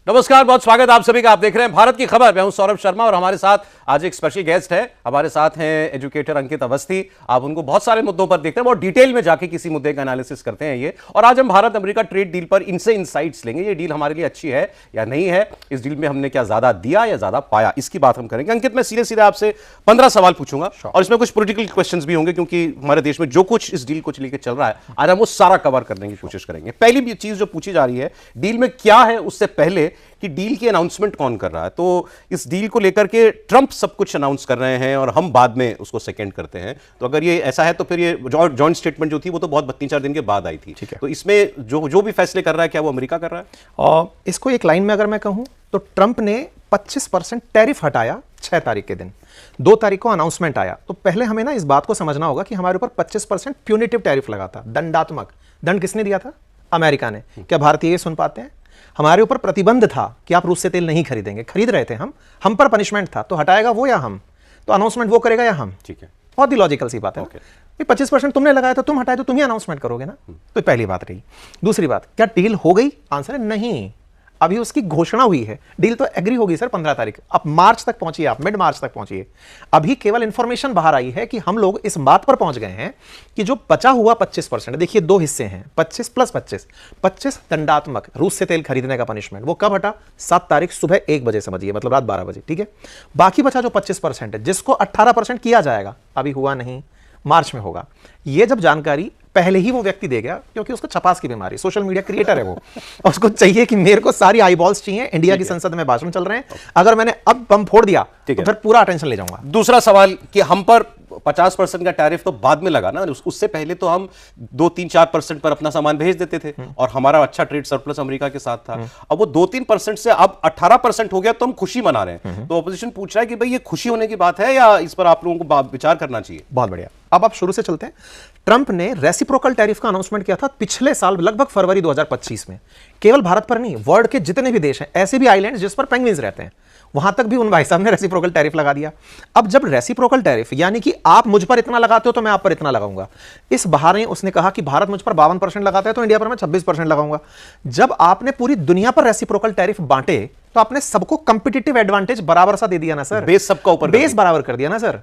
नमस्कार, बहुत स्वागत आप सभी का। आप देख रहे हैं भारत की खबर। मैं हूं सौरभ शर्मा और हमारे साथ आज एक स्पेशल गेस्ट है। हमारे साथ हैं एजुकेटर अंकित अवस्थी। आप उनको बहुत सारे मुद्दों पर देखते हैं, बहुत डिटेल में जाके किसी मुद्दे का एनालिसिस करते हैं ये। और आज हम भारत अमेरिका ट्रेड डील पर इनसे इनसाइट्स लेंगे। ये डील हमारे लिए अच्छी है या नहीं है, इस डील में हमने क्या ज्यादा दिया या ज्यादा पाया, इसकी बात हम करेंगे। अंकित, मैं सीधे सीधे आपसे 15 सवाल पूछूंगा और इसमें कुछ पॉलिटिकल क्वेश्चंस भी होंगे, क्योंकि हमारे देश में जो कुछ इस डील को लेकर चल रहा है आज हम वो सारा कवर करने की कोशिश करेंगे। पहली चीज जो पूछी जा रही है, डील में क्या है उससे पहले कि डील की अनाउंसमेंट कौन कर रहा है। तो इस डील को लेकर के ट्रंप सब कुछ अनाउंस कर रहे हैं और हम बाद में उसको सेकंड करते हैं। तो अगर ये ऐसा है तो फिर ये जॉइंट स्टेटमेंट जो थी वो तो बहुत 3-4 दिन के बाद आई थी। ठीक है, तो इसमें जो भी फैसले कर रहा है, क्या वो अमेरिका कर रहा है? और इसको एक लाइन में अगर मैं कहूं तो ट्रंप ने 25% टैरिफ हटाया 6 तारीख के दिन। 2 तारीख को अनाउंसमेंट आया। तो पहले हमें ना इस बात को समझना होगा कि हमारे ऊपर 25% प्यूनिटिव टैरिफ लगा था, दंडात्मक। दंड किसने दिया था? अमेरिका ने। क्या भारतीय ये सुन पाते हैं? हमारे ऊपर प्रतिबंध था कि आप रूस से तेल नहीं खरीदेंगे, खरीद रहे थे हम पर पनिशमेंट था। तो हटाएगा वो या हम? तो अनाउंसमेंट वो करेगा या हम? ठीक है, बहुत ही लॉजिकल सी बात है। 25% तुमने लगाया तो तुम हटाए तो तुम ही अनाउंसमेंट करोगे ना। तो पहली बात रही। दूसरी बात, क्या डील हो गई? आंसर है नहीं, अभी उसकी घोषणा हुई है। डील तो एग्री होगी सर 15 तारीख। अब मार्च तक पहुंचिए, आप मिड मार्च तक पहुंचिए। अभी केवल इंफॉर्मेशन बाहर आई है कि हम लोग इस बात पर पहुंच गए हैं कि जो बचा हुआ 25%, देखिए 2 हिस्से हैं, 25 + 25। 25 दंडात्मक, रूस से तेल खरीदने का पनिशमेंट, वो कब हटा? 7 तारीख सुबह 1 बजे, समझिए, मतलब रात 12 बजे। ठीक है, बाकी बचा जो 25% है, जिसको 18% किया जाएगा, अभी हुआ नहीं, मार्च में होगा। ये जब जानकारी पहले ही वो व्यक्ति दे गया, क्योंकि उसको छपास की बीमारी, सोशल मीडिया क्रिएटर है वो, और उसको चाहिए कि मेरे को सारी आईबॉल्स चाहिए। इंडिया की संसद में भाषण चल रहे हैं, अगर मैंने अब बम फोड़ दिया तो फिर पूरा अटेंशन ले जाऊंगा। दूसरा सवाल कि हम पर 50% का टैरिफ तो बाद में लगा ना, उससे पहले तो हम 2-3-4% पर अपना सामान भेज देते थे और हमारा अच्छा ट्रेड सरप्लस अमेरिका के साथ था। अब वो 2-3% से अब 18% हो गया, तो हम खुशी मना रहे हैं। तो ऑपोजिशन पूछ रहा है कि भाई ये खुशी होने की बात है या इस पर आप लोगों को विचार करना चाहिए? बहुत बढ़िया, अब आप शुरू से चलते हैं। ट्रंप ने रेसिप्रोकल टैरिफ का अनाउंसमेंट किया था पिछले साल लगभग फरवरी 2025 में। केवल भारत पर नहीं, वर्ल्ड के जितने भी देश हैं, ऐसे भी आइलैंड्स जिस पर पेंगुइन्स रहते हैं, वहां तक भी उन भाई साहब ने रेसिप्रोकल टैरिफ लगा दिया। अब जब रेसिप्रोकल टैरिफ यानी कि आप मुझ पर इतना लगाते हो तो मैं आप पर इतना लगाऊंगा, इस बहाने उसने कहा कि भारत मुझ पर 52% लगाता है तो इंडिया पर मैं 26% लगाऊंगा। जब आपने पूरी दुनिया पर रेसिप्रोकल टैरिफ बांटे तो आपने सबको कंपिटिटिव एडवांटेज बराबर सा दे दिया ना सर। बेस सबका ऊपर, बेस बराबर कर दिया ना सर।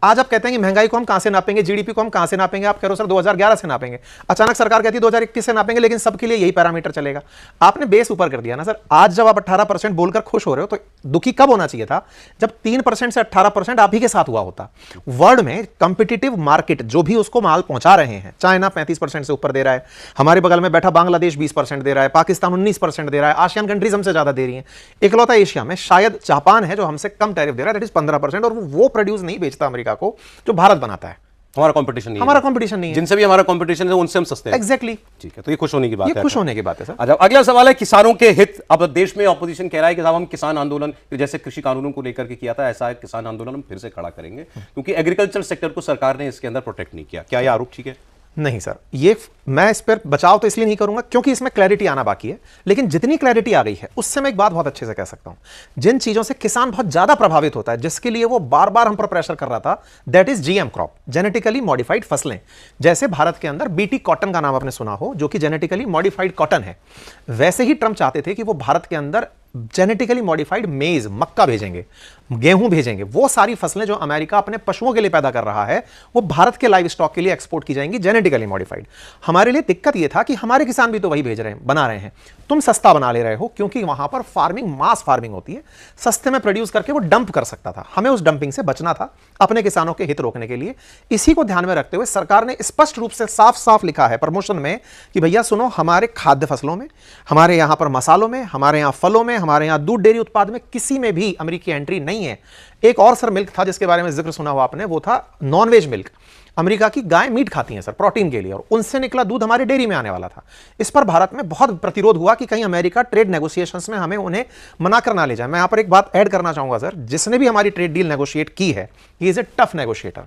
आज आप कहते हैं कि महंगाई को हम कहां से नापेंगे, जीडीपी को हम कहां से नापेंगे? आप कह रहे हो सर 2011 से नापेंगे। अचानक सरकार कहती है 2021 से नापेंगे, लेकिन सबके लिए यही पैरामीटर चलेगा। आपने बेस ऊपर कर दिया ना सर। आज जब आप 18% बोलकर खुश हो रहे हो, तो दुखी कब होना चाहिए था? जब 3% से 18% आप ही के साथ हुआ होता। वर्ल्ड में कंपिटिटिव मार्केट जो भी उसको माल पहुंचा रहे हैं, चाइना 35% से ऊपर दे रहा है, हमारे बगल में बैठा बांग्लादेश 20% दे रहा है, पाकिस्तान 19% दे रहा है, आसियान कंट्रीज हमसे ज्यादा दे रही है। इकलौता एशिया में शायद जापान है जो हमसे कम टैरिफ दे रहा है, दैट इज 15%, और वो प्रोड्यूस नहीं बेचता अमेरिका को जो भारत बनाता है। हमारा कंपटीशन नहीं है, हमारा कंपटीशन नहीं है। जिनसे भी हमारा कंपटीशन है उनसे हम सस्ते हैं। एग्जैक्टली। ठीक है, तो ये खुश होने की बात है। ये खुश होने की बात है सर। अच्छा, अगला सवाल है किसानों के हित। अब देश में ऑपोजिशन कह रहा है कि साहब हम किसान आंदोलन, जैसे कृषि कानूनों को लेकर के किया था, ऐसा किसान आंदोलन हम फिर से खड़ा करेंगे, क्योंकि एग्रीकल्चर सेक्टर को सरकार ने इसके अंदर प्रोटेक्ट नहीं किया। क्या यह आरोप ठीक है? नहीं सर, ये मैं इस पर बचाव तो इसलिए नहीं करूंगा क्योंकि इसमें क्लैरिटी आना बाकी है। लेकिन जितनी क्लैरिटी आ गई है उससे मैं एक बात बहुत अच्छे से कह सकता हूं। जिन चीजों से किसान बहुत ज्यादा प्रभावित होता है, जिसके लिए वो बार बार हम पर प्रेशर कर रहा था, that is GM crop, genetically modified फसलें। जैसे भारत के अंदर बीटी कॉटन का नाम आपने सुना हो, जो कि जेनेटिकली मॉडिफाइड कॉटन है। वैसे ही ट्रंप चाहते थे कि वो भारत के अंदर जेनेटिकली मॉडिफाइड मेज, मक्का भेजेंगे, गेहूं भेजेंगे। वो सारी फसलें जो अमेरिका अपने पशुओं के लिए पैदा कर रहा है, वो भारत के लाइव स्टॉक के लिए एक्सपोर्ट की जाएंगी, जेनेटिकली मॉडिफाइड। हमारे लिए दिक्कत यह था कि हमारे किसान भी तो वही भेज रहे हैं, बना रहे हैं। तुम सस्ता बना ले रहे हो, क्योंकि वहां पर फार्मिंग मास फार्मिंग होती है, सस्ते में प्रोड्यूस करके वो डंप कर सकता था। हमें उस डंपिंग से बचना था, अपने किसानों के हित रोकने के लिए। इसी को ध्यान में रखते हुए सरकार ने स्पष्ट रूप से साफ साफ लिखा है प्रमोशन में कि भैया सुनो, हमारे खाद्य फसलों में, हमारे यहां पर मसालों में, हमारे यहां फलों में, हमारे यहां दूध डेयरी उत्पाद में किसी में भी अमेरिकी एंट्री नहीं है। एक और सर मिल्क था जिसके बारे में जिक्र सुना हुआ आपने, वो था नॉनवेज मिल्क। अमेरिका की गाय मीट खाती हैं सर प्रोटीन के लिए, और उनसे निकला दूध हमारे डेयरी में आने वाला था। इस पर भारत में बहुत प्रतिरोध हुआ कि कहीं अमेरिका ट्रेड नेगोशिएशंस में हमें उन्हें मना कर ना ले जाए। मैं यहां पर एक बात ऐड करना चाहूंगा सर, जिसने भी हमारी ट्रेड डील नेगोशिएट की है, he is a tough negotiator.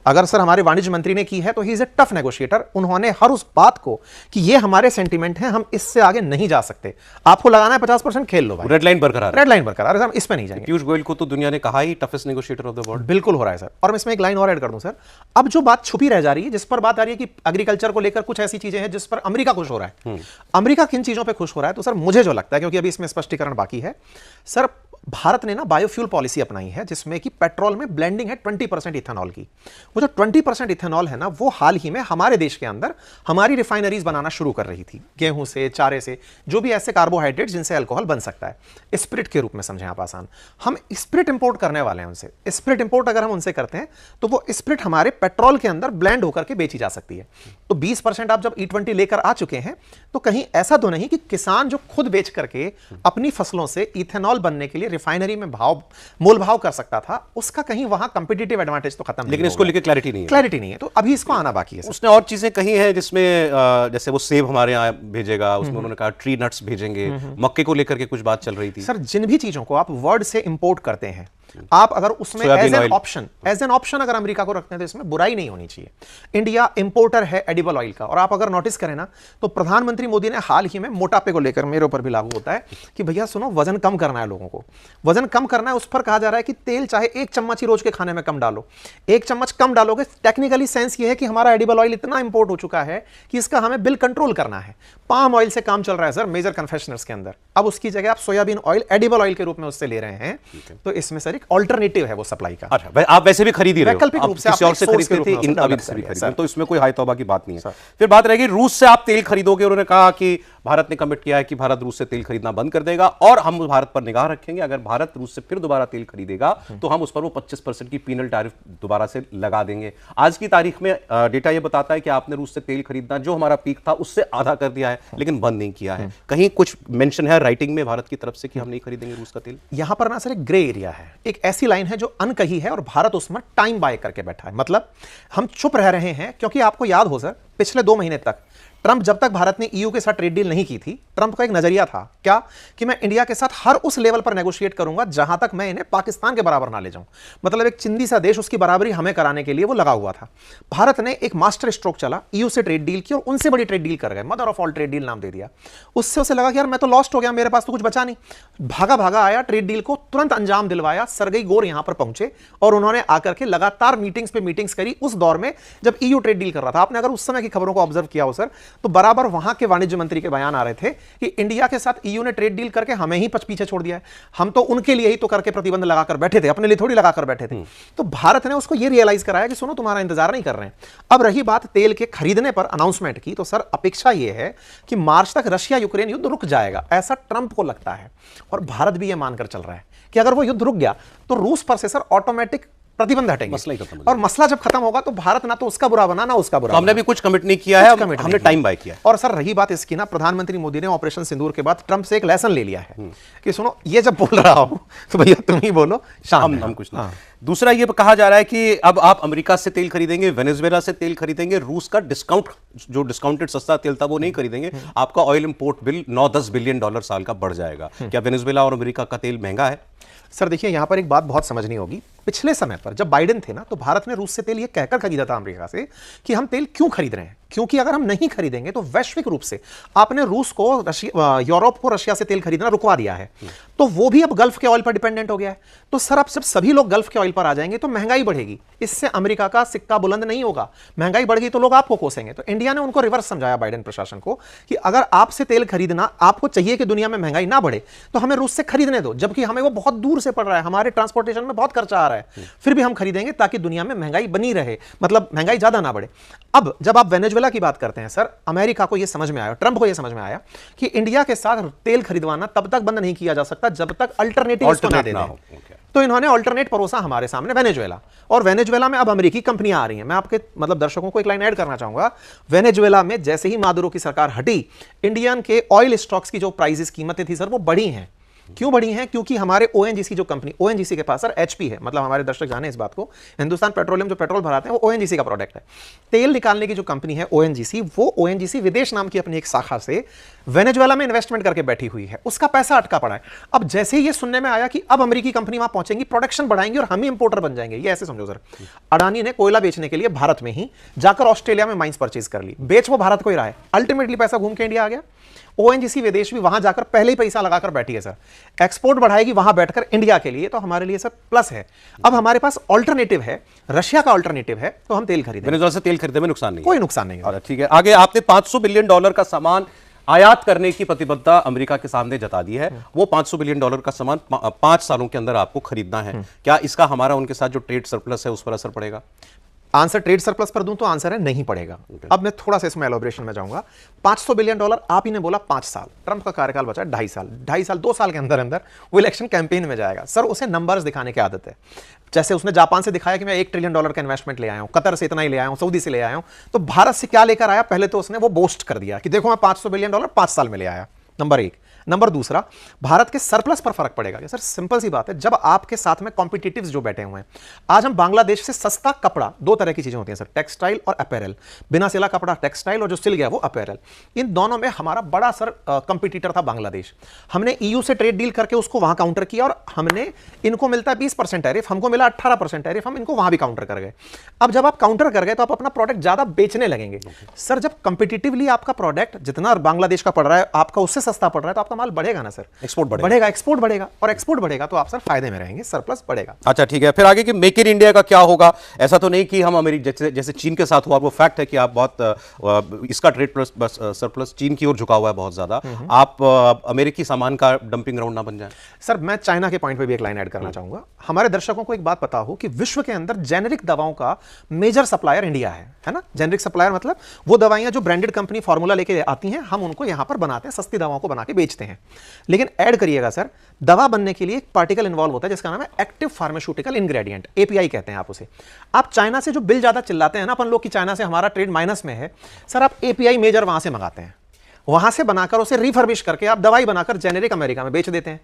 अगर सर हमारे वाणिज्य मंत्री ने की है तो he is a tough negotiator. उन्होंने हर उस बात को कि ये हमारे सेंटीमेंट हैं, हम इससे आगे नहीं जा सकते, आपको लगाना है 50%, खेल लो भाई, रेड लाइन बरकरार, रेड लाइन बरकरार, हम इस पे नहीं जाएंगे। पीयूष गोयल को तो दुनिया ने कहा ही toughest negotiator of the world. बिल्कुल हो रहा है सर। और मैं इसमें एक लाइन और ऐड कर दूं सर, अब जो बात छुपी रह जा रही है, जिस पर बात आ रही है कि एग्रीकल्चर को लेकर कुछ ऐसी चीजें हैं जिस पर अमेरिका खुश हो रहा है। अमेरिका किन चीजों पे खुश हो रहा है? तो सर मुझे जो लगता है, क्योंकि अभी इसमें स्पष्टीकरण बाकी है, सर भारत ने ना बायोफ्यूल पॉलिसी अपनाई है जिसमें कि पेट्रोल में ब्लेंडिंग है 20% इथेनॉल की। वो जो 20% इथेनॉल है ना, वो हाल ही में हमारे देश के अंदर हमारी रिफाइनरीज बनाना शुरू कर रही थी, गेहूं से, चारे से, जो भी ऐसे कार्बोहाइड्रेट जिनसे अल्कोहल बन सकता है, स्पिरिट के रूप में समझें आप आसान। हम स्पिरिट इंपोर्ट करने वाले हैं उनसे। स्पिरिट इंपोर्ट अगर हम उनसे करते हैं तो वो स्पिरिट हमारे पेट्रोल के अंदर ब्लेंड होकर के बेची जा सकती है। तो 20% आप जब E20 लेकर आ चुके हैं तो कहीं ऐसा तो नहीं कि किसान जो खुद बेच करके अपनी फसलों से इथेनॉल बनने के लिए रिफाइनरी में मोल भाव कर सकता था, उसका कहीं वहां कंपटीटिव एडवांटेज तो खत्म, लेकिन इसको लेकर क्लैरिटी नहीं है। तो अभी इसको आना बाकी है। उसने और चीजें कही हैं जिसमें जैसे वो सेब हमारे यहाँ भेजेगा, उसमें उन्होंने कहा ट्री नट्स भेजेंगे, मक्के को लेकर के कुछ बात चल रही थी। सर जिन भी चीजों को आप वर्ल्ड से इंपोर्ट करते हैं, आप अगर उसमें एज एन ऑप्शन अगर अमेरिका को रखते हैं तो इसमें बुराई नहीं होनी चाहिए। इंडिया इंपोर्टर है एडिबल ऑयल का, और आप अगर नोटिस करें ना तो प्रधानमंत्री मोदी ने हाल ही में मोटापे को लेकर, मेरे ऊपर भी लागू होता है कि भैया सुनो, वजन कम करना है लोगों को, वजन कम करना है, उस पर कहा जा रहा है कि तेल चाहे 1 चम्मच ही रोज के खाने में कम डालो। 1 चम्मच कम डालोगे, टेक्निकली सेंस ये है कि हमारा एडिबल ऑयल इतना इंपोर्ट हो चुका है कि इसका हमें बिल कंट्रोल करना है। पाम ऑयल से काम चल रहा है सर मेजर कन्फेशनर्स के अंदर, अब उसकी जगह आप सोयाबीन ऑयल एडिबल ऑयल के रूप में उससे ले रहे हैं, तो इसमें सर एक ऑल्टरनेटिव है वो सप्लाई का। अच्छा, आप वैसे भी खरीद ही रहे हो, वैकल्पिक रूप से किसी और से खरीदते थे, इन अभी से भी खरीद, तो इसमें कोई हाई तौबा की बात नहीं है। फिर बात रहेगी रूस से आप तेल खरीदोगे, उन्होंने कहा कि भारत ने कमिट किया है कि भारत रूस से तेल खरीदना बंद कर देगा और हम भारत पर निगाह रखेंगे, अगर भारत रूस से फिर दोबारा तेल खरीदेगा तो हम उस पर वो 25% की पीनल टैरिफ दोबारा से लगा देंगे। आज की तारीख में डेटा ये बताता है कि आपने रूस से तेल खरीदना जो हमारा पीक था उससे आधा कर दिया है, लेकिन बंद नहीं किया है। कहीं कुछ मेंशन है राइटिंग में भारत की तरफ से कि हम नहीं खरीदेंगे रूस का तेल? यहां पर ना सर एक ग्रे एरिया है, एक ऐसी लाइन है जो अनकही है और भारत उसमें टाइम बाय करके बैठा है। मतलब हम चुप रह रहे हैं क्योंकि आपको याद हो सर, पिछले 2 महीने तक ट्रंप, जब तक भारत ने ईयू के साथ ट्रेड डील नहीं की थी, ट्रंप का एक नजरिया था क्या कि मैं इंडिया के साथ हर उस लेवल पर नेगोशिएट करूंगा जहां तक मैं इन्हें पाकिस्तान के बराबर ना ले जाऊं। मतलब एक चिंदी सा देश, उसकी बराबरी हमें कराने के लिए वो लगा हुआ था। भारत ने एक मास्टर स्ट्रोक चला, ईयू से ट्रेड डील की और उनसे बड़ी ट्रेड डील कर गए, mother of all trade deal नाम दे दिया। उससे उसे लगा कि यार मैं तो लॉस्ट हो गया, मेरे पास तो कुछ बचा नहीं। भागा भागा आया, ट्रेड डील को तुरंत अंजाम दिलवाया। सरगई गोर यहां पर पहुंचे और उन्होंने आकर के लगातार मीटिंग्स पे मीटिंग्स करी उस दौर में जब ईयू ट्रेड डील कर रहा था। आपने अगर उस समय की खबरों को ऑब्जर्व किया हो सर, तो बराबर वहां के वाणिज्य मंत्री के बयान आ रहे थे कि इंडिया के साथ ईयू ने ट्रेड डील करके हमें ही पीछे छोड़ दिया है, हम तो उनके लिए ही तो करके प्रतिबंध लगाकर बैठे थे, अपने लिए थोड़ी लगाकर बैठे थे। तो भारत ने उसको यह रियलाइज कराया कि सुनो, तुम्हारा इंतजार नहीं कर रहे हैं। अब रही बात तेल के खरीदने पर अनाउंसमेंट की, तो सर अपेक्षा यह है कि मार्च तक रशिया यूक्रेन युद्ध रुक जाएगा, ऐसा ट्रंप को लगता है और भारत भी यह मानकर चल रहा है कि अगर वो युद्ध रुक गया तो रूस पर से सर ऑटोमेटिक प्रतिबंध हटेंगे, मसला ही खत्म हो और मसला जब खत्म होगा तो भारत ना तो उसका बुरा बना ना उसका बुरा। तो हमने भी कुछ कमिट नहीं किया है, हमने टाइम बाय किया है। और सर रही बात इसकी ना, प्रधानमंत्री मोदी ने ऑपरेशन सिंदूर के बाद ट्रंप से एक लेसन ले लिया है कि सुनो, ये जब बोल रहा हूं तो भैया तुम ही बोलो, हम कुछ नहीं। दूसरा ये कहा जा रहा है कि अब आप अमेरिका से तेल खरीदेंगे, वेनेजुएला से तेल खरीदेंगे, रूस का जो डिस्काउंटेड सस्ता तेल था वो नहीं खरीदेंगे, आपका ऑयल इंपोर्ट बिल $9-10 बिलियन साल का बढ़ जाएगा। क्या वेनेजुएला और अमेरिका का तेल महंगा है? सर देखिए, यहां पर एक बात बहुत समझनी होगी। पिछले समय पर जब बाइडेन थे ना, तो भारत ने रूस से तेल ये कहकर खरीदा था अमेरिका से कि हम तेल क्यों खरीद रहे हैं, क्योंकि अगर हम नहीं खरीदेंगे तो वैश्विक रूप से आपने रूस को, यूरोप को रशिया से तेल खरीदना रुकवा दिया है, तो वो भी अब गल्फ के ऑयल पर डिपेंडेंट हो गया है। तो सर अब जब सभी लोग गल्फ के ऑयल पर आ जाएंगे तो महंगाई बढ़ेगी, इससे अमेरिका का सिक्का बुलंद नहीं होगा। महंगाई बढ़ गई तो लोग आपको कोसेंगे। तो इंडिया ने उनको रिवर्स समझाया, बाइडेन प्रशासन को, कि अगर आपसे तेल खरीदना आपको चाहिए कि दुनिया में महंगाई ना बढ़े, तो हमें रूस से खरीदने दो, जबकि हमें वो बहुत दूर से पड़ रहा है, हमारे ट्रांसपोर्टेशन में बहुत खर्चा आ रहा है, फिर भी हम खरीदेंगे ताकि दुनिया में महंगाई बनी रहे, मतलब महंगाई ज्यादा ना बढ़े। अब जब आप वेनेजुएला की बात करते हैं सर, अमेरिका को यह समझ में आया, ट्रंप को यह समझ में आया कि इंडिया के साथ तेल खरीदवाना तब तक बंद नहीं किया जा सकता जब तक अल्टरनेटिव उसको ना दे दें। तो इन्होंने अल्टरनेट परोसा हमारे सामने, वेनेजुएला। और वेनेजुएला में अब अमेरिकी कंपनियां आ रही हैं। मैं आपके मतलब दर्शकों को एक लाइन ऐड करना चाहूंगा। वेनेजुएला में जैसे ही मादुरो की सरकार हटी, इंडियन के ऑयल स्टॉक्स की जो प्राइसेस, कीमतें थी सर, वो बढ़ी हैं। क्यों बढ़ी हैं? क्योंकि हमारे ओएनजीसी जो कंपनी, ओएनजीसी के पास सर एचपी है, मतलब हमारे दर्शक जाने इस बात को, हिंदुस्तान पेट्रोलियम जो पेट्रोल भराते हैं वो ओएनजीसी का प्रोडक्ट है। तेल निकालने की जो कंपनी है ओएनजीसी, वो ओएनजीसी विदेश नाम की अपनी एक शाखा से वेनेजुएला में इन्वेस्टमेंट करके बैठी हुई है, उसका पैसा अटका पड़ा है। अब जैसे ही ये सुनने में आया कि अब अमेरिकी कंपनी वहां पहुंचेंगी, प्रोडक्शन बढ़ाएंगी और हम ही इंपोर्टर बन जाएंगे, ये ऐसे समझो सर, अडानी ने कोयला बेचने के लिए भारत में ही जाकर ऑस्ट्रेलिया में माइंस परचेज कर ली, बेच वो भारत को ही रहा है, अल्टीमेटली पैसा घूम के इंडिया आ गया। ओएनजीसी विदेश भी वहां जाकर पहले ही पैसा लगाकर बैठी है सर, एक्सपोर्ट बढ़ाएगी वहां बैठकर इंडिया के लिए, तो हमारे लिए सर प्लस है। अब हमारे पास ऑल्टरनेटिव है, रशिया का ऑल्टरनेटिव है, तो हम तेल खरीदें। वेनेजुएला से तेल खरीदने में नुकसान नहीं है। कोई नुकसान नहीं है। और ठीक है, आगे आपने $500 बिलियन का सामान आयात करने की प्रतिबद्धता अमेरिका के सामने जता दी है। वो $500 बिलियन का सामान 5 सालों के अंदर आपको खरीदना है। क्या इसका हमारा उनके साथ जो ट्रेड सरप्लस है उस पर असर पड़ेगा? आंसर ट्रेड सरप्लस पर दूं तो आंसर है नहीं पड़ेगा। अब मैं थोड़ा सा इसमें एलोब्रेशन में जाऊंगा। $500 बिलियन, आप ही ने बोला 5 साल, ट्रंप का कार्यकाल बचा 2.5 साल, 2.5 साल 2 साल के अंदर अंदर वो इलेक्शन कैंपेन में जाएगा। सर उसे नंबर्स दिखाने की आदत है। जैसे उसने जापान से दिखाया कि मैं $1 ट्रिलियन का इन्वेस्टमेंट ले आया हूं, कतर से इतना ही ले आया हूं, सऊदी से ले आया हूं, तो भारत से क्या लेकर आया? पहले तो उसने वो बोस्ट कर दिया कि देखो मैं $500 बिलियन 5 साल में ले आया, नंबर 1। नंबर दूसरा, भारत के सरप्लस पर फर्क पड़ेगा क्या? सर सिंपल सी बात है, जब आपके साथ में कॉम्पिटिटिव्स जो बैठे हुए हैं, आज हम बांग्लादेश से सस्ता कपड़ा, 2 तरह की चीजें होती हैं सर, टेक्सटाइल और अपैरल, बिना सिला कपड़ा टेक्सटाइल और जो सिल गया वो अपैरल, इन दोनों में हमारा बड़ा सर कंपटीटर था बांग्लादेश। हमने ईयू से ट्रेड डील करके उसको वहां काउंटर किया और हमने, इनको मिलता है 20% टैरिफ, हमको मिला 18% टैरिफ, हम इनको वहां भी काउंटर कर गए। अब जब आप काउंटर कर गए तो आप अपना प्रोडक्ट ज्यादा बेचने लगेंगे। सर जब कंपिटिटिवली आपका प्रोडक्ट जितना बांग्लादेश का पड़ रहा है, आपका उससे सस्ता पड़ रहा है, तो आपका माल बढ़ेगा ना सर, एक्सपोर्ट बढ़ेगा, एक्सपोर्ट बढ़ेगा, और एक्सपोर्ट बढ़ेगा तो आप सर फायदे में रहेंगे, सरप्लस बढ़ेगा। अच्छा ठीक है, फिर आगे कि मेक इन इंडिया का क्या होगा? ऐसा तो नहीं कि हम अमेरिका जैसे चीन के साथ हुआ, वो फैक्ट है कि आप बहुत इसका ट्रेड प्लस सरप्लस चीन की ओर झुका हुआ है बहुत ज्यादा। आप अमेरिकी सामान का डंपिंग ग्राउंड ना बन जाए। सर मैं चाइना के पॉइंट पे भी एक लाइन ऐड करना चाहूंगा। हमारे दर्शकों को एक बात पता हो कि विश्व के अंदर जेनेरिक दवाओं का मेजर सप्लायर इंडिया है ना? जेनेरिक सप्लायर मतलब वो दवाइयां जो ब्रांडेड कंपनी फॉर्मूला लेके आती हैं, हम उनको यहां पर बनाते हैं, सस्ती दवाओं को बना के बेचते हैं। लेकिन ऐड करिएगा सर, दवा बनने के लिए एक पार्टिकल इन्वॉल्व होता है जिसका नाम है एक्टिव फार्मास्यूटिकल इंग्रेडिएंट, एपीआई कहते हैं आप उसे। आप चाइना से जो बिल ज्यादा चिल्लाते हैं ना अपन लोग कि चाइना से हमारा ट्रेड माइनस में है, सर आप एपीआई मेजर वहां से मंगाते हैं, वहां से बनाकर उसे रिफर्बिश करके आप दवाई बनाकर जेनेरिक अमेरिका में बेच देते हैं।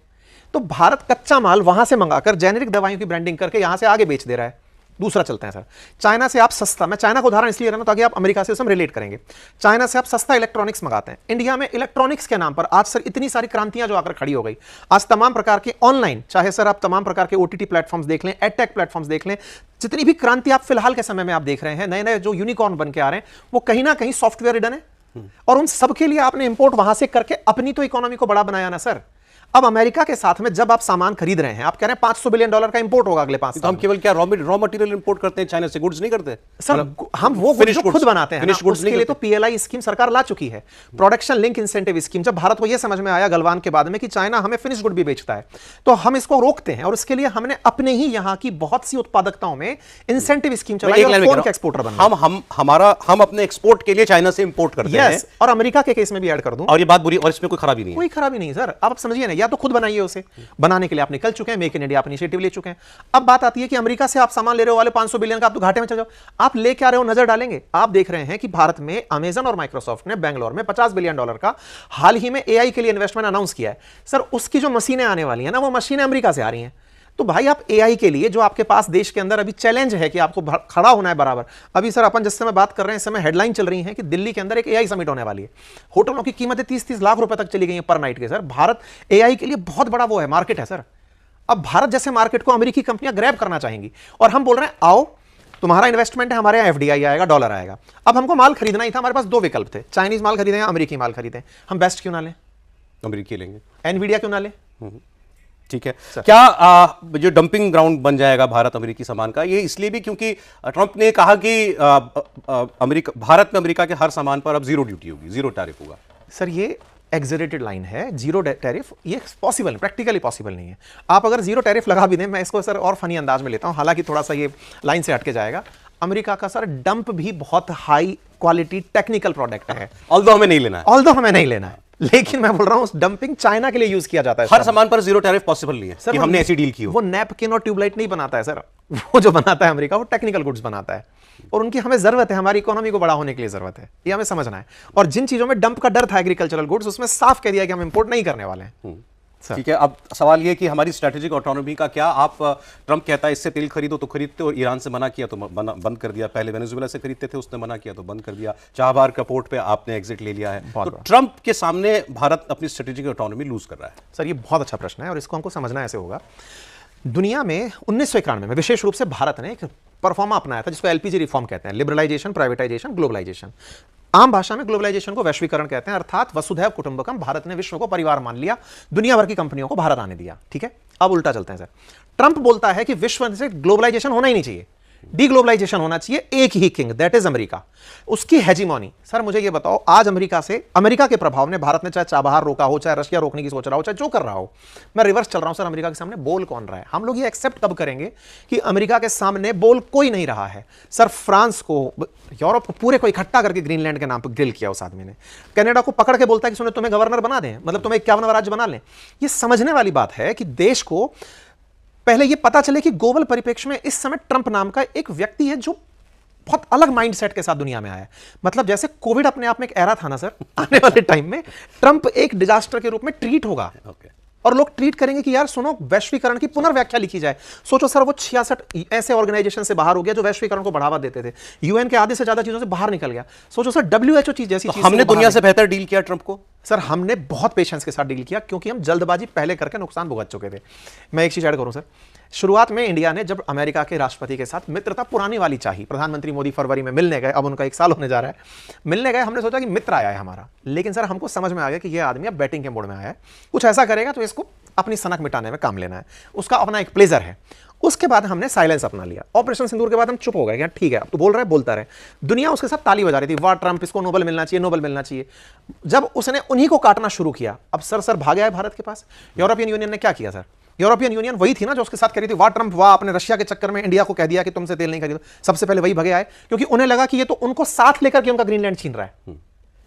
तो भारत कच्चा माल वहां से मंगाकर जेनेरिक दवाइयों की ब्रांडिंग करके यहां से आगे बेच दे रहा है। दूसरा चलते हैं सर, चाइना से आप सस्ता, मैं चाइना को उदाहरण इसलिए ले रहा हूं ताकि आप अमेरिका से उसमें रिलेट करेंगे। चाइना से आप सस्ता इलेक्ट्रॉनिक्स मंगाते हैं, इंडिया में इलेक्ट्रॉनिक्स के नाम पर आज सर इतनी सारी क्रांतियां जो आकर खड़ी हो गई। आज तमाम प्रकार के ऑनलाइन, चाहे सर आप तमाम प्रकार के ओटीटी प्लेटफॉर्म्स देख लें, एडटेक प्लेटफॉर्म्स देख लें, जितनी भी क्रांति आप फिलहाल के समय में आप देख रहे हैं, नए नए जो यूनिकॉर्न बन के आ रहे हैं, वो कहीं ना कहीं सॉफ्टवेयर रिडन है। और उन सब के लिए आपने इंपोर्ट वहां से करके अपनी तो इकोनॉमी को बड़ा बनाया ना सर। अब अमेरिका के साथ में जब आप सामान खरीद रहे हैं, आप कह रहे हैं $500 बिलियन का इंपोर्ट होगा अगले 5 साल। तो हम केवल क्या रॉ मटेरियल इंपोर्ट करते हैं चाइना से, गुड्स नहीं करते सर? हम वो खुद बनाते हैं, उसके लिए तो पीएलआई स्कीम सरकार ला चुकी है, प्रोडक्शन लिंक इंसेंटिव स्कीम। जब भारत को यह समझ में आया गलवान के बाद में कि चाइना हमें फिनिश गुड भी बेचता है, तो हम इसको रोकते हैं, और इसके लिए हमने अपने ही यहां की बहुत सी उत्पादकताओं में इंसेंटिव स्कीम चलाई और फोन के एक्सपोर्टर बना। हम अपने एक्सपोर्ट के लिए चाइना से इंपोर्ट करते हैं, और अमेरिका के केस में भी ऐड कर दूं, और ये बात बुरी, और इसमें कोई खराबी नहीं है। कोई खराबी नहीं सर, आप समझिए ना, या तो खुद बनाइए उसे, बनाने के लिए आप निकल चुके हैं, मेक इन इंडिया आप इनिशिएटिव ले चुके हैं। अब बात आती है कि अमेरिका से आप सामान ले रहे हो वाले $500 बिलियन का, आप तो घाटे में चल जाओ। आप ले क्या रहे हो, नजर डालेंगे, आप देख रहे हैं कि भारत में अमेजन और माइक्रोसॉफ्ट ने बेंगलोर में $50 बिलियन का हाल ही में एआई के लिए इन्वेस्टमेंट अनाउंस किया है। सर उसकी जो मशीनें आने वाली है ना, वो मशीनें अमेरिका से आ रही हैं। तो भाई आप एआई के लिए जो आपके पास देश के अंदर अभी चैलेंज है कि आपको खड़ा होना है बराबर। अभी सर अपन जिस समय बात कर रहे हैं, इस समय हेडलाइन चल रही है कि दिल्ली के अंदर एक एआई समिट होने वाली है, होटलों की कीमतें 30-30 लाख रुपए तक चली गई हैं पर नाइट के। सर भारत एआई के लिए बहुत बड़ा वो है, मार्केट है सर। अब भारत जैसे मार्केट को अमेरिकी कंपनियां ग्रैब करना चाहेंगी, और हम बोल रहे हैं आओ तुम्हारा इन्वेस्टमेंट है, हमारे यहाँ एफडीआई आएगा, डॉलर आएगा। अब हमको माल खरीदना ही था, हमारे पास 2 विकल्प थे, चाइनीज माल खरीदें या अमेरिकी माल खरीदें। हम बेस्ट क्यों ना लें, अमेरिकी लेंगे, एनवीडिया क्यों ना लें। ठीक है। क्या जो डंपिंग ग्राउंड बन जाएगा भारत अमेरिकी सामान का, ये इसलिए भी क्योंकि ट्रंप ने कहा कि अमेरिका, भारत में अमेरिका के हर सामान पर अब जीरो ड्यूटी होगी, जीरो टैरिफ होगा। सर ये एग्जरेटेड लाइन है, जीरो टैरिफ, ये पॉसिबल, प्रैक्टिकली पॉसिबल नहीं है। आप अगर जीरो टैरिफ लगा भी दें, मैं इसको सर और फनी अंदाज में लेता हूं, हालांकि थोड़ा सा ये लाइन से हटके जाएगा। अमेरिका का सर डंप भी बहुत हाई क्वालिटी टेक्निकल प्रोडक्ट है, ऑल्दो हमें नहीं लेना है, लेकिन मैं बोल रहा हूं डंपिंग चाइना के लिए यूज किया जाता है। हर सामान पर जीरो टैरिफ पॉसिबल नहीं है सर, कि हमने ऐसी डील की हो। वो नैपकिन और ट्यूबलाइट नहीं बनाता है सर, वो जो बनाता है अमेरिका, वो टेक्निकल गुड्स बनाता है, और उनकी हमें जरूरत है, हमारी इकोनॉमी को बड़ा होने के लिए जरूरत है, ये हमें समझना है। और जिन चीजों में डंप का डर था, एग्रीकल्चरल गुड्स, उसमें साफ कह दिया कि हम इंपोर्ट नहीं करने वाले हैं। ठीक है। अब सवाल ये कि हमारी स्ट्रेटेजिक ऑटोनॉमी का क्या, आप ट्रंप कहता है इससे तेल खरीदो तो खरीदते, और ईरान से मना किया तो बंद कर दिया, पहले वेनेजुएला से खरीदते थे, उसने मना किया तो बंद कर दिया, चाबहार का पोर्ट पे आपने एग्जिट ले लिया है। तो ट्रंप के सामने भारत अपनी स्ट्रेटेजिक ऑटोनॉमी लूज कर रहा है। सर ये बहुत अच्छा प्रश्न है, और इसको हमको समझना ऐसे होगा। दुनिया में 1991 में विशेष रूप से भारत ने एक परफॉर्मा अपनाया था जिसको एलपीजी रिफॉर्म कहते हैं, लिबरलाइजेशन, प्राइवेटाइजेशन, ग्लोबलाइजेशन। आम भाषा में ग्लोबलाइजेशन को वैश्वीकरण कहते हैं, अर्थात वसुधैव कुटुंबकम, भारत ने विश्व को परिवार मान लिया, दुनिया भर की कंपनियों को भारत आने दिया। ठीक है, अब उल्टा चलते हैं सर। ट्रंप बोलता है कि विश्व से ग्लोबलाइजेशन होना ही नहीं चाहिए, डीग्लोबलाइजेशन होना चाहिए, एक ही किंग, दैट इज अमेरिका, उसकी हेजीमोनी। सर मुझे ये बताओ, आज अमेरिका के प्रभाव ने, भारत ने चाहे चाबहार रोका हो, चाहे रशिया रोकने की सोच रहा हो, चाहे जो कर रहा हो, मैं रिवर्स चल रहा हूं सर, अमेरिका के सामने बोल कौन रहा है? हम लोग ये एक्सेप्ट कब करेंगे कि अमेरिका के सामने बोल कोई नहीं रहा है? सर फ्रांस को, यूरोप को पूरे को इकट्ठा करके ग्रीनलैंड के नाम पर ग्रिल किया उस आदमी ने। कनाडा को पकड़ के बोलता है कि सुनो तुम्हें गवर्नर बना दें, मतलब तुम्हें 51वां राज्य बना लें। ये समझने वाली बात है कि देश को पहले यह पता चले कि ग्लोबल परिप्रेक्ष्य में इस समय ट्रंप नाम का एक व्यक्ति है जो बहुत अलग माइंडसेट के साथ दुनिया में आया है। मतलब जैसे कोविड अपने आप में एक एरा था ना सर, आने वाले टाइम में ट्रंप एक डिजास्टर के रूप में ट्रीट होगा। और लोग ट्रीट करेंगे कि यार सुनो, वैश्वीकरण की पुनर्व्याख्या लिखी जाए। सोचो सर, वो 66 ऐसे ऑर्गेनाइजेशन से बाहर हो गया जो वैश्वीकरण को बढ़ावा देते थे, यूएन के आधे से ज्यादा चीजों से बाहर निकल गया। सोचो सर, डब्ल्यूएचओ चीज जैसी चीज, हमने दुनिया से बेहतर डील किया ट्रंप को। सर हमने बहुत पेशेंस के साथ डील किया, क्योंकि हम जल्दबाजी पहले करके नुकसान भुगत चुके थे। मैं एक चीज ऐड करूं सर, शुरुआत में इंडिया ने जब अमेरिका के राष्ट्रपति के साथ मित्रता पुरानी वाली चाहिए, प्रधानमंत्री मोदी फरवरी में मिलने गए, अब उनका 1 साल होने जा रहा है, मिलने गए, हमने सोचा कि मित्र आया है हमारा, लेकिन सर हमको समझ में आ गया कि यह आदमी अब बैटिंग के मोड में आया है, कुछ ऐसा करेगा तो इसको अपनी सनक मिटाने में काम लेना है, उसका अपना एक प्लेजर है। उसके बाद हमने साइलेंस अपना लिया। ऑपरेशन सिंदूर के बाद हम चुप हो गए कि ठीक है, अब तो बोल रहा है, बोलता रहे। दुनिया उसके साथ ताली बजा रही थी, वाह ट्रंप, इसको नोबेल मिलना चाहिए, नोबेल मिलना चाहिए। जब उसने उन्हीं को काटना शुरू किया, अब सर भाग आए भारत के पास। यूरोपियन यूनियन ने क्या किया सर? यूरोपियन यूनियन वही थी ना जो उसके साथ कह रही थी, वाह ट्रंप वाह, आपने रशिया के चक्कर में इंडिया को कह दिया कि तुमसे तेल नहीं खरीदो। सबसे पहले वही भगे आए, क्योंकि उन्हें लगा कि ये तो उनको साथ लेकर के उनका ग्रीनलैंड छीन रहा है।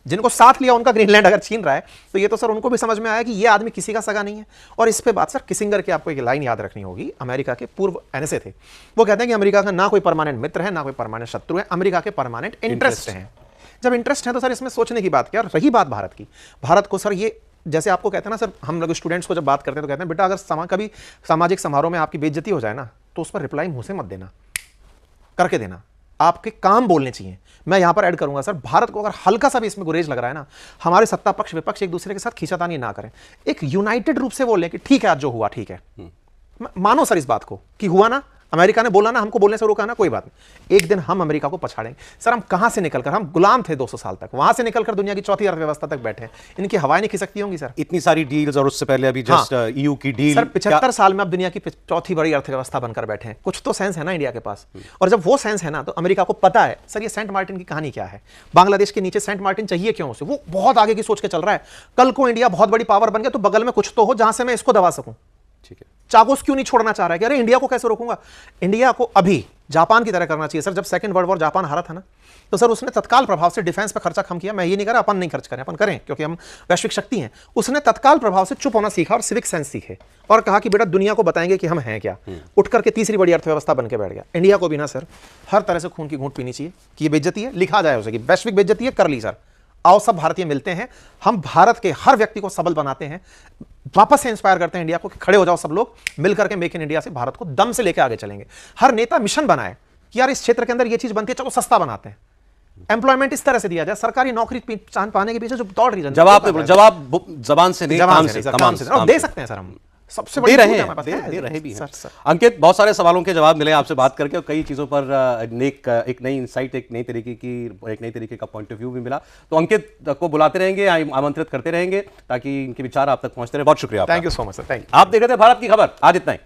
जिनको साथ लिया उनका ग्रीनलैंड अगर छीन रहा है, तो ये तो सर उनको भी समझ में आया कि ये आदमी किसी का सगा नहीं है। और इस पे बात सर किसिंगर की आपको एक लाइन याद रखनी होगी, अमेरिका के पूर्व एनएसए थे, वो कहते हैं कि अमेरिका का ना कोई परमानेंट मित्र है, ना कोई परमानेंट शत्रु है, अमेरिका के परमानेंट इंटरेस्ट हैं। जब इंटरेस्ट है तो सर इसमें सोचने की बात क्या। रही बात भारत की, भारत को सर ये, जैसे आपको कहते हैं ना सर, हम लोग स्टूडेंट्स को जब बात करते हैं तो कहते हैं बेटा अगर कभी सामाजिक समारोह में आपकी बेइज्जती हो जाए ना, तो उस पर रिप्लाई मुंह से मत देना, करके देना, आपके काम बोलने चाहिए। मैं यहां पर ऐड करूंगा सर, भारत को अगर हल्का सा भी इसमें गुरेज लग रहा है ना, हमारे सत्ता पक्ष विपक्ष एक दूसरे के साथ खींचातानी ना करें, एक यूनाइटेड रूप से बोलें कि ठीक है आज जो हुआ ठीक है, मानो सर इस बात को कि हुआ ना, अमेरिका ने बोला ना, हमको बोलने से रोका ना, कोई बात नहीं, एक दिन हम अमेरिका को पछाड़ेंगे। सर हम कहां से निकलकर, हम गुलाम थे 200 साल तक, वहां से निकलकर दुनिया की चौथी अर्थव्यवस्था तक बैठे, इनकी हवाएं नहीं खिसकती होंगी सर। इतनी सारी डील्स, और उससे पहले अभी जस्ट ईयू की डील। सर 75 साल में अब दुनिया की चौथी बड़ी अर्थव्यवस्था बनकर बैठे हैं, कुछ तो सेंस है ना इंडिया के पास। और जब वो सेंस है ना, तो अमेरिका को पता है सर ये सेंट मार्टिन की कहानी क्या है, बांग्लादेश के नीचे सेंट मार्टिन चाहिए क्यों उसे, वो बहुत आगे की सोच के चल रहा है। कल को इंडिया बहुत बड़ी पावर बन गया तो बगल में कुछ तो हो जहां से मैं इसको दबा सकूं। ठीक है, चागोस क्यों नहीं छोड़ना चाह रहा है कि अरे इंडिया को कैसे रोकूंगा। इंडिया को अभी जापान की तरह करना चाहिए सर। जब सेकंड वर्ल्ड वॉर जापान हारा था ना, तो सर उसने तत्काल प्रभाव से डिफेंस पर खर्चा कम किया। मैं ये नहीं कह रहा अपन नहीं खर्च करें, अपन करें क्योंकि हम वैश्विक शक्ति हैं। उसने तत्काल प्रभाव से चुप होना सीखा और सिविक सेंस सीखे, और कहा कि बेटा दुनिया को बताएंगे कि हम हैं क्या। उठ करके तीसरी बड़ी अर्थव्यवस्था बन के बैठ गया। इंडिया को भी ना सर हर तरह से खून की घूंट पीनी चाहिए कि ये बेइज्जती है, लिखा जाए उसे कि वैश्विक बेइज्जती है, कर ली सर। आओ सब भारतीय मिलते हैं, हम भारत के हर व्यक्ति को सबल बनाते हैं, वापस से इंस्पायर करते हैं इंडिया को कि खड़े हो जाओ सब लोग मिलकर के, मेक इन इंडिया से भारत को दम से लेकर आगे चलेंगे। हर नेता मिशन बनाए कि यार इस क्षेत्र के अंदर ये चीज बनती है, चलो सस्ता बनाते हैं। एम्प्लॉयमेंट इस तरह से दिया जाए, सरकारी नौकरी पहचान पाने के पीछे जो दौड़ रही है, जवाब जबान से नहीं, काम से, काम से दे सकते हैं सर, हम सबसे दे रहे हैं, दे रहे भी हैं। अंकित, बहुत सारे सवालों के जवाब मिले आपसे बात करके, और कई चीजों पर एक नई इंसाइट, एक नई तरीके का पॉइंट ऑफ व्यू भी मिला। तो अंकित को बुलाते रहेंगे, आमंत्रित करते रहेंगे ताकि इनके विचार आप तक पहुंचते रहे। बहुत शुक्रिया, thank you so much sir, thank you. आप देख रहे थे भारत की खबर, आज इतना ही।